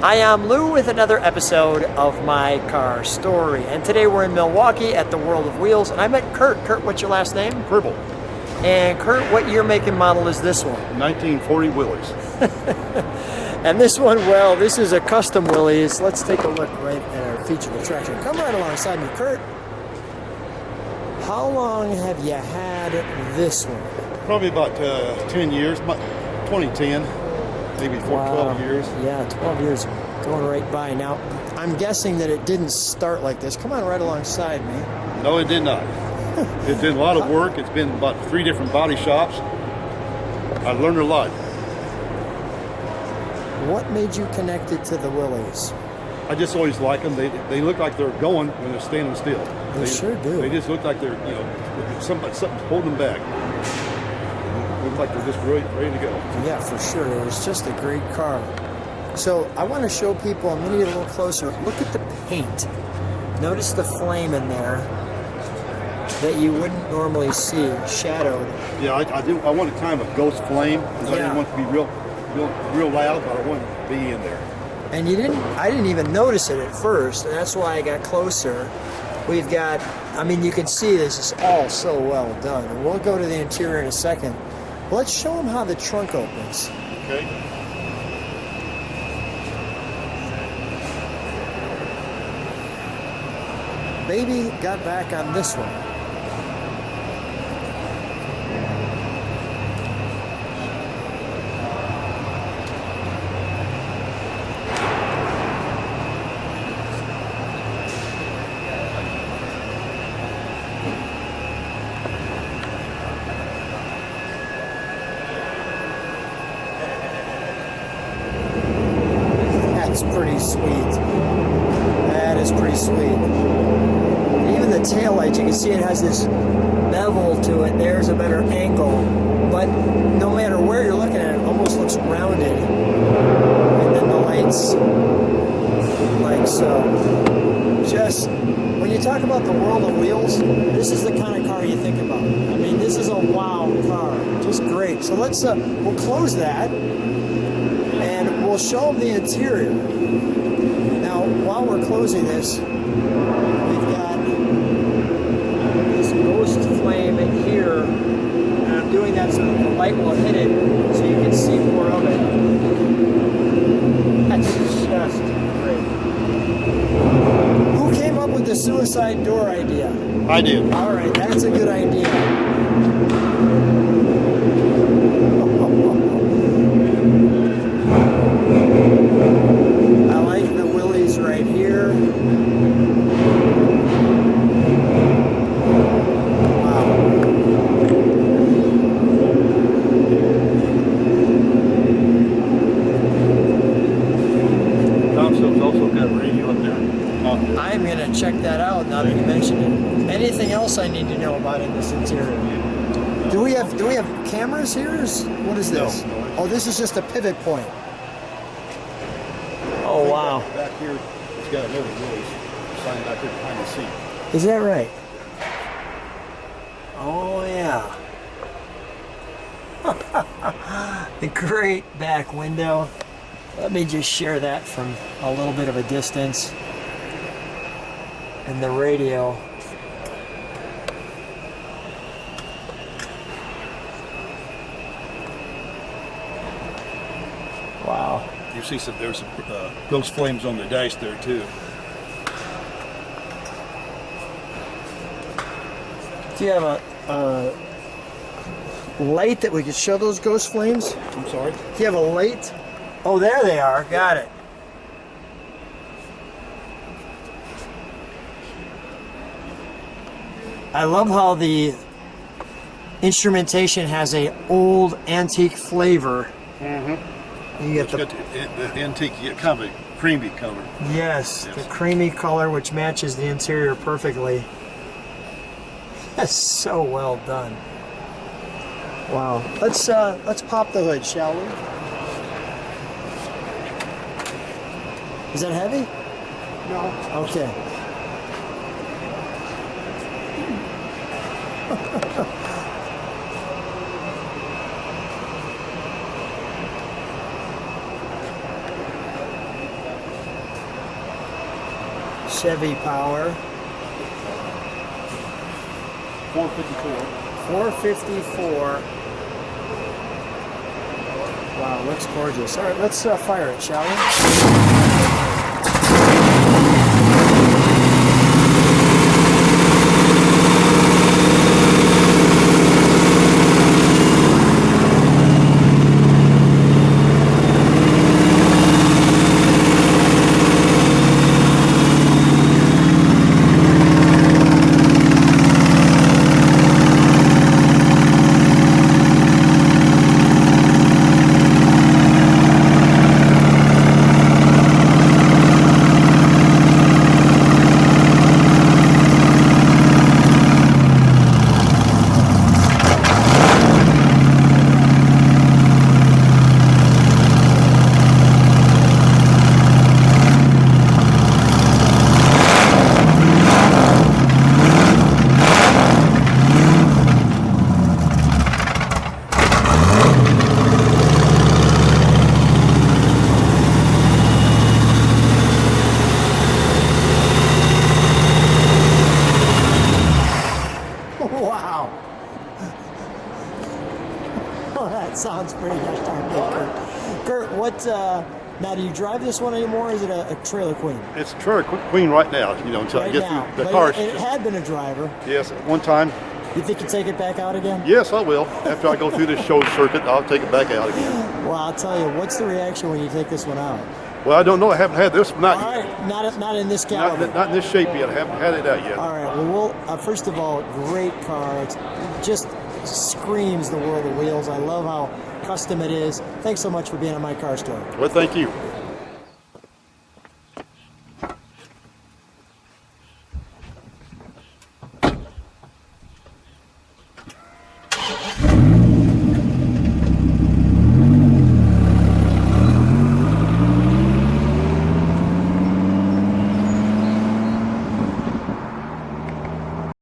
I am Lou with another episode of My Car Story, and today we're in Milwaukee at the World of Wheels, and I met Curt. Curt, what's your last name? Pribble. And Curt, what year, make, and model is this one? 1940 Willys. And this one, well, this is a custom Willys. Let's take a look right at our featured attraction. Come right alongside me, Curt. How long have you had this one? Probably about 10 years, 2010, maybe 12 years. Yeah, 12 years going right by. Now, I'm guessing that it didn't start like this. Come on right alongside me. No, it did not. It's been a lot of work. It's been about 3 different body shops. I learned a lot. What made you connected to the Willys? I just always like them. They look like they're going when they're standing still. They sure do. They just look like they're, something's holding them back. They look like they're just ready to go. Yeah, for sure. It was just a great car. So I want to show people, I'm going to get a little closer. Look at the paint. Notice the flame in there that you wouldn't normally see, shadowed. Yeah, I do. I wanted kind of a ghost flame. I didn't want it to be real loud, but I wanted it to be in there. And I didn't even notice it at first, and that's why I got closer. We've got, you can see this is all so well done. And we'll go to the interior in a second. Let's show them how the trunk opens. Okay. Baby got back on this one. That's pretty sweet. That is pretty sweet. And even the taillight, you can see it has this bevel to it. There's a better angle. But no matter where you're looking at it, it almost looks rounded. And then the lights, like so. Just, when you talk about the world of wheels, this is the kind of car you think about. This is a wow car. Just great. So let's, we'll close that. And we'll show them the interior. Now, while we're closing this, we've got this ghost flame in here, and I'm doing that so that the light will hit it, so you can see more of it. That's just great. Who came up with the suicide door idea? I did. All right, that's a good idea. I like the Willys right here. Wow. Thompson's also got a radio up there. I'm going to check that out now that you mention it. Anything else I need to know about in this interior? Do we have cameras here? What is this? No. Oh, this is just a pivot point. Oh, wow. Back here, it's got another Willys sign back there behind the seat. Is that right? Oh, yeah. The great back window. Let me just share that from a little bit of a distance. And the radio. Wow. You see there's some ghost flames on the dash there too. Do you have a light that we could show those ghost flames? I'm sorry? Do you have a light? Oh, there they are. Got it. I love how the instrumentation has a old antique flavor. Mm-hmm. You get the antique, kind of a creamy color. Yes, the creamy color, which matches the interior perfectly. That's so well done. Wow. Let's pop the hood, shall we? Is that heavy? No. Okay. Chevy power. 454. 454. Wow, looks gorgeous. All right, let's fire it, shall we? Wow. Oh, that sounds pretty gosh darn good, Curt. Curt, what, now do you drive this one anymore, or is it a trailer queen? It's a trailer queen right now, you know, until I get through the car. It had been a driver. Yes, one time. You think you'd take it back out again? Yes, I will. After I go through this show circuit, I'll take it back out again. Well, I'll tell you, what's the reaction when you take this one out? Well, I don't know. I haven't had this one out All yet. right, not in this caliber. Not in this shape yet. I haven't had it out yet. All right, well, first of all, great car. It just screams the world of wheels. I love how custom it is. Thanks so much for being on my car story. Well, thank you.